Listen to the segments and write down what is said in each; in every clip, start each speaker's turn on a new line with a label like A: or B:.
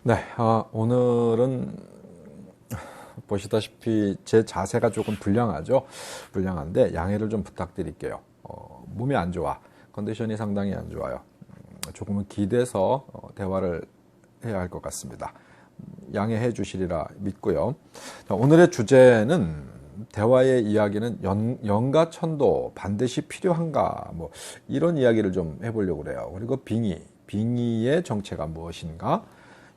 A: 네, 오늘은 보시다시피 제 자세가 조금 불량한데 양해를 좀 부탁드릴게요. 몸이 안 좋아. 컨디션이 상당히 안 좋아요. 조금은 기대서 대화를 해야 할 것 같습니다. 양해해 주시리라 믿고요. 자, 오늘의 주제는 대화의 이야기는 연가천도 반드시 필요한가 뭐 이런 이야기를 좀 해보려고 그래요. 그리고 빙의의 정체가 무엇인가?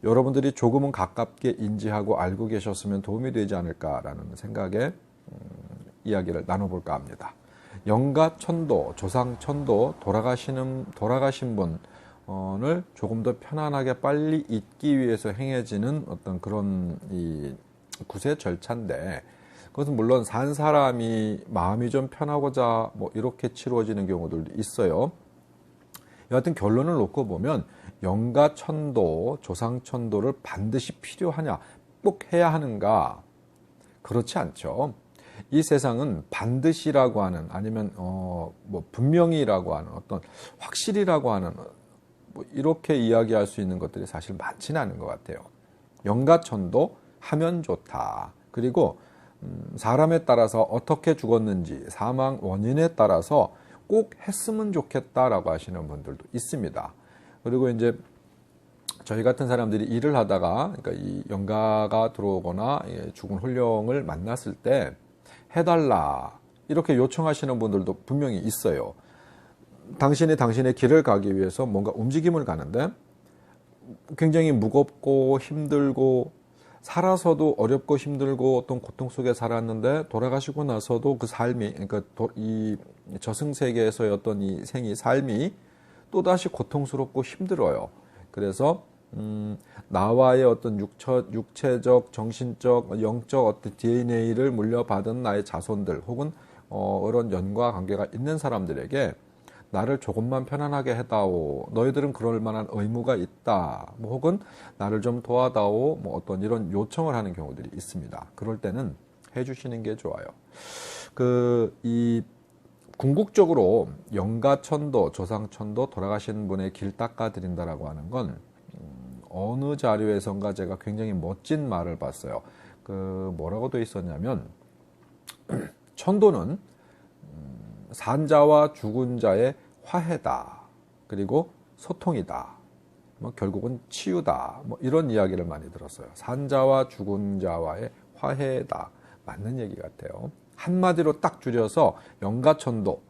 A: 여러분들이 조금은 가깝게 인지하고 알고 계셨으면 도움이 되지 않을까라는 생각에 이야기를 나눠볼까 합니다. 영가천도, 조상천도 돌아가신 분을 조금 더 편안하게 빨리 잊기 위해서 행해지는 어떤 그런 이 구세 절차인데, 그것은 물론 산 사람이 마음이 좀 편하고자 뭐 이렇게 치루어지는 경우들도 있어요. 여하튼 결론을 놓고 보면 영가천도, 조상천도를 반드시 필요하냐, 꼭 해야 하는가? 그렇지 않죠. 이 세상은 반드시라고 하는, 아니면 뭐 분명히라고 하는, 어떤 확실이라고 하는, 뭐 이렇게 이야기할 수 있는 것들이 사실 많지는 않은 것 같아요. 영가천도 하면 좋다. 그리고 사람에 따라서 어떻게 죽었는지, 사망 원인에 따라서 꼭 했으면 좋겠다라고 하시는 분들도 있습니다. 그리고 이제 저희 같은 사람들이 일을 하다가, 그러니까 이 영가가 들어오거나 죽은 혼령을 만났을 때 해달라 이렇게 요청하시는 분들도 분명히 있어요. 당신이 당신의 길을 가기 위해서 뭔가 움직임을 가는데 굉장히 무겁고 힘들고, 살아서도 어렵고 힘들고 어떤 고통 속에 살았는데 돌아가시고 나서도 그 삶이, 그러니까 이 저승세계에서의 어떤 이 삶이 또다시 고통스럽고 힘들어요. 그래서 나와의 어떤 육체적, 정신적, 영적 어떤 DNA를 물려받은 나의 자손들 혹은 이런 연과 관계가 있는 사람들에게 나를 조금만 편안하게 해다오. 너희들은 그럴 만한 의무가 있다. 뭐 혹은 나를 좀 도와다오. 뭐 어떤 이런 요청을 하는 경우들이 있습니다. 그럴 때는 해주시는 게 좋아요. 이 궁극적으로 영가천도, 조상천도 돌아가신 분의 길 닦아드린다라고 하는 건 어느 자료에선가 제가 굉장히 멋진 말을 봤어요. 뭐라고 돼 있었냐면 천도는 산자와 죽은 자의 화해다. 그리고 소통이다. 뭐 결국은 치유다. 뭐 이런 이야기를 많이 들었어요. 산자와 죽은 자와의 화해다. 맞는 얘기 같아요. 한마디로 딱 줄여서 영가천도,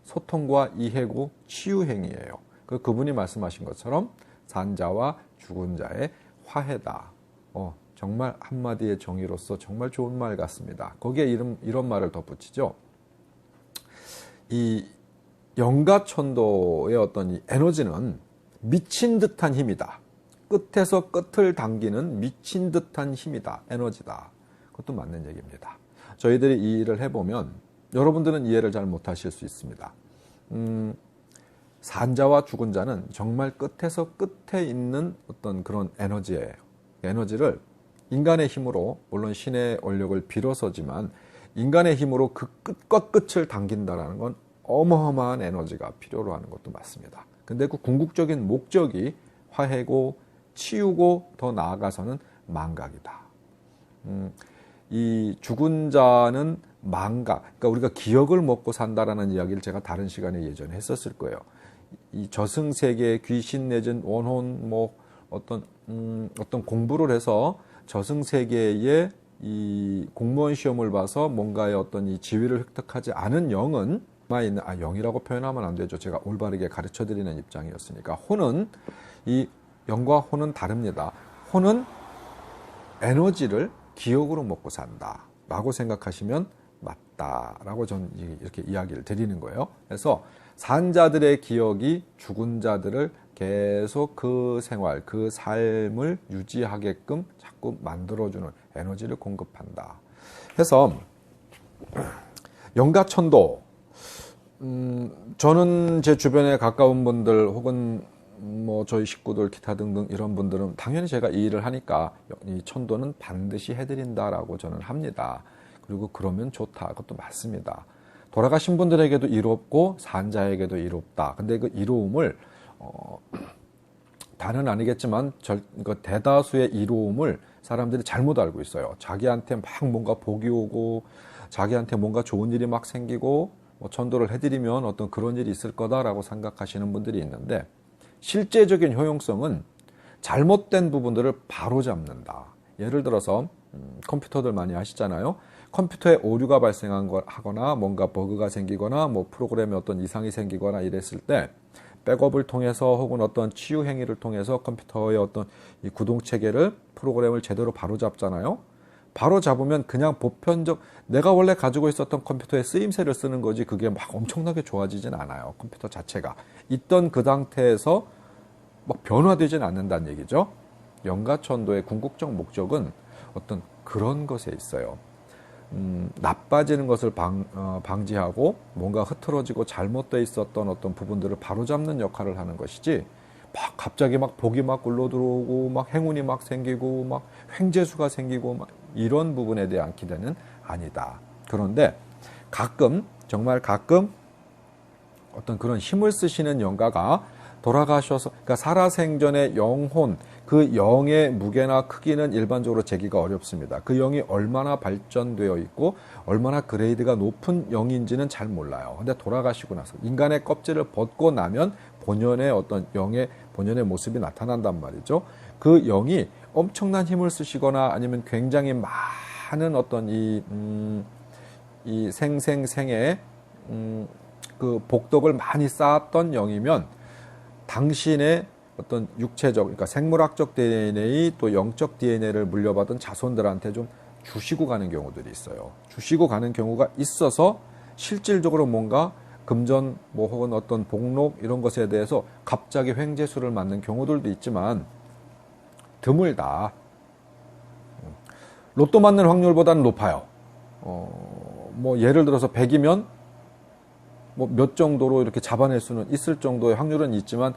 A: 소통과 이해고 치유행위예요. 그분이 말씀하신 것처럼 산자와 죽은 자의 화해다. 정말 한마디의 정의로서 정말 좋은 말 같습니다. 거기에 이런 말을 덧붙이죠. 이 영가천도의 어떤 이 에너지는 미친 듯한 힘이다. 끝에서 끝을 당기는 미친 듯한 힘이다. 에너지다. 그것도 맞는 얘기입니다. 저희들이 이 일을 해보면 여러분들은 이해를 잘 못하실 수 있습니다. 산자와 죽은 자는 정말 끝에서 끝에 있는 어떤 그런 에너지예요. 에너지를 인간의 힘으로, 물론 신의 원력을 빌어서지만 인간의 힘으로 그 끝과 끝을 당긴다는 건 어마어마한 에너지가 필요로 하는 것도 맞습니다. 근데 그 궁극적인 목적이 화해고 치유고 더 나아가서는 망각이다. 이 죽은 자는 망각, 그러니까 우리가 기억을 먹고 산다라는 이야기를 제가 다른 시간에 예전에 했었을 거예요. 이 저승세계 귀신 내진 원혼 뭐 어떤 공부를 해서 저승세계에 이 공무원 시험을 봐서 뭔가의 어떤 이 지위를 획득하지 않은 영은 영이라고 표현하면 안 되죠. 제가 올바르게 가르쳐 드리는 입장이었으니까. 이 영과 혼은 다릅니다. 혼은 에너지를 기억으로 먹고 산다 라고 생각하시면 맞다라고 저는 이렇게 이야기를 드리는 거예요. 그래서 산자들의 기억이 죽은 자들을 계속 그 생활, 그 삶을 유지하게끔 자꾸 만들어주는 에너지를 공급한다. 해서 영가천도, 저는 제 주변에 가까운 분들 혹은 뭐 저희 식구들 기타 등등 이런 분들은 당연히 제가 이 일을 하니까 이 천도는 반드시 해드린다라고 저는 합니다. 그리고 그러면 좋다. 그것도 맞습니다. 돌아가신 분들에게도 이롭고 산자에게도 이롭다. 근데 그 이로움을 다는 아니겠지만 대다수의 이로움을 사람들이 잘못 알고 있어요. 자기한테 막 뭔가 복이 오고 자기한테 뭔가 좋은 일이 막 생기고 뭐 천도를 해드리면 어떤 그런 일이 있을 거다라고 생각하시는 분들이 있는데, 실제적인 효용성은 잘못된 부분들을 바로잡는다. 예를 들어서 컴퓨터들 많이 하시잖아요. 컴퓨터에 오류가 발생하거나 뭔가 버그가 생기거나 뭐 프로그램에 어떤 이상이 생기거나 이랬을 때 백업을 통해서 혹은 어떤 치유 행위를 통해서 컴퓨터의 어떤 이 구동 체계를, 프로그램을 제대로 바로잡잖아요. 바로잡으면 그냥 보편적, 내가 원래 가지고 있었던 컴퓨터의 쓰임새를 쓰는 거지 그게 막 엄청나게 좋아지진 않아요. 컴퓨터 자체가 있던 그 상태에서 막 변화되진 않는다는 얘기죠. 영가천도의 궁극적 목적은 어떤 그런 것에 있어요. 나빠지는 것을 방지하고 뭔가 흐트러지고 잘못되어 있었던 어떤 부분들을 바로잡는 역할을 하는 것이지, 막 갑자기 막 복이 막 굴러 들어오고 막 행운이 막 생기고 막 횡재수가 생기고 막 이런 부분에 대한 기대는 아니다. 그런데 가끔, 정말 가끔 어떤 그런 힘을 쓰시는 영가가 돌아가셔서, 그러니까 살아생전의 영혼, 그 영의 무게나 크기는 일반적으로 재기가 어렵습니다. 그 영이 얼마나 발전되어 있고 얼마나 그레이드가 높은 영인지는 잘 몰라요. 근데 돌아가시고 나서 인간의 껍질을 벗고 나면 본연의 어떤 영의 본연의 모습이 나타난단 말이죠. 그 영이 엄청난 힘을 쓰시거나 아니면 굉장히 많은 어떤 이 생생생의 그 복덕을 많이 쌓았던 영이면 당신의 어떤 육체적, 그러니까 생물학적 DNA 또 영적 DNA를 물려받은 자손들한테 좀 주시고 가는 경우들이 있어요. 주시고 가는 경우가 있어서 실질적으로 뭔가 금전 뭐 혹은 어떤 복록 이런 것에 대해서 갑자기 횡재수를 맞는 경우들도 있지만 드물다. 로또 맞는 확률보다는 높아요. 뭐 예를 들어서 100이면 뭐 몇 정도로 이렇게 잡아낼 수는 있을 정도의 확률은 있지만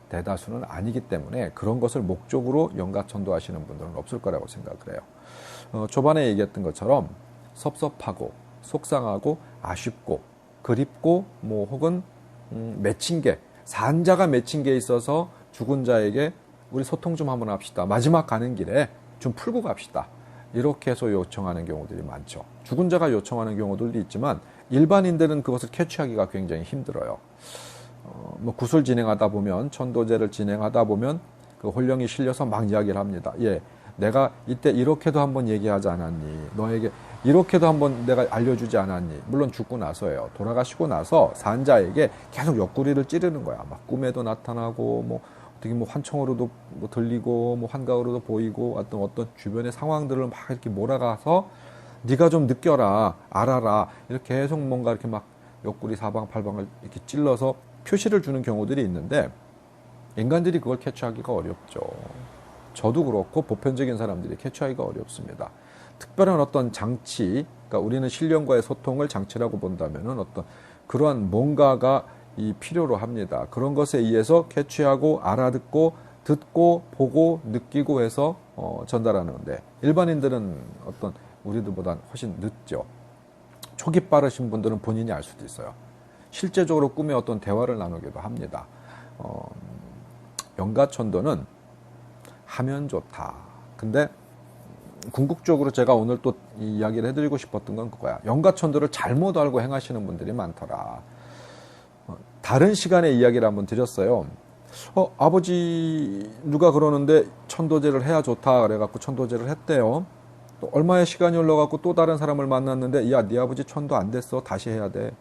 A: 대다수는 아니기 때문에 그런 것을 목적으로 영가천도 하시는 분들은 없을 거라고 생각을 해요. 초반에 얘기했던 것처럼 섭섭하고 속상하고 아쉽고 그립고 뭐 혹은 맺힌 게, 산자가 맺힌 게 있어서 죽은 자에게 우리 소통 좀 한번 합시다. 마지막 가는 길에 좀 풀고 갑시다. 이렇게 해서 요청하는 경우들이 많죠. 죽은 자가 요청하는 경우들도 있지만 일반인들은 그것을 캐치하기가 굉장히 힘들어요. 뭐 구술 진행하다 보면, 천도제를 진행하다 보면 그 홀령이 실려서 막 이야기를 합니다. 예, 내가 이때 이렇게도 한번 얘기하지 않았니? 너에게 이렇게도 한번 내가 알려주지 않았니? 물론 죽고 나서예요. 돌아가시고 나서 산자에게 계속 옆구리를 찌르는 거야. 막 꿈에도 나타나고 뭐 어떻게 뭐 환청으로도 뭐 들리고 뭐 환각으로도 보이고 어떤 주변의 상황들을 막 이렇게 몰아가서 네가 좀 느껴라, 알아라, 이렇게 계속 뭔가 이렇게 막 옆구리 사방팔방을 이렇게 찔러서 표시를 주는 경우들이 있는데 인간들이 그걸 캐치하기가 어렵죠. 저도 그렇고 보편적인 사람들이 캐치하기가 어렵습니다. 특별한 어떤 장치, 그러니까 우리는 신령과의 소통을 장치라고 본다면은 어떤 그러한 뭔가가 필요로 합니다. 그런 것에 의해서 캐치하고 알아듣고 듣고 보고 느끼고 해서 전달하는데, 일반인들은 어떤 우리들보다 훨씬 늦죠. 촉이 빠르신 분들은 본인이 알 수도 있어요. 실제적으로 꿈에 어떤 대화를 나누기도 합니다. 영가천도는 하면 좋다. 근데 궁극적으로 제가 오늘 또 이야기를 해드리고 싶었던 건 그거야. 영가천도를 잘못 알고 행하시는 분들이 많더라. 다른 시간에 이야기를 한번 드렸어요. 아버지 누가 그러는데 천도제를 해야 좋다 그래갖고 천도제를 했대요. 또 얼마의 시간이 흘러갖고 또 다른 사람을 만났는데, 야, 네 아버지 천도 안 됐어, 다시 해야 돼.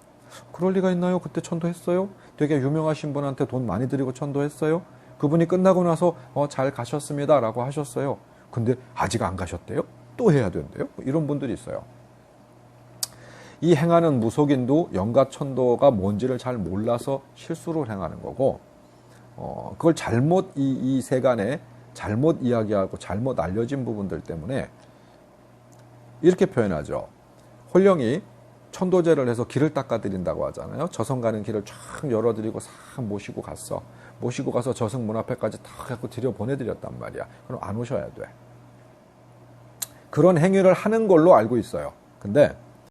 A: 그럴 리가 있나요? 그때 천도했어요? 되게 유명하신 분한테 돈 많이 드리고 천도했어요? 그분이 끝나고 나서 잘 가셨습니다 라고 하셨어요. 근데 아직 안 가셨대요? 또 해야 된대요? 이런 분들이 있어요. 이 행하는 무속인도 영가천도가 뭔지를 잘 몰라서 실수를 행하는 거고, 그걸 잘못 이 세간에 잘못 이야기하고 잘못 알려진 부분들 때문에 이렇게 표현하죠. 홀령이 천도제를 해서 길을 닦아드린다고 하잖아요. 저승 가는 길을 쫙 열어드리고 싹 모시고 갔어. 모시고 가서 저승 문 앞에까지 탁 해갖고 들여 보내드렸단 말이야. 그럼 안 오셔야 돼. 그런 행위를 하는 걸로 알고 있어요. 근데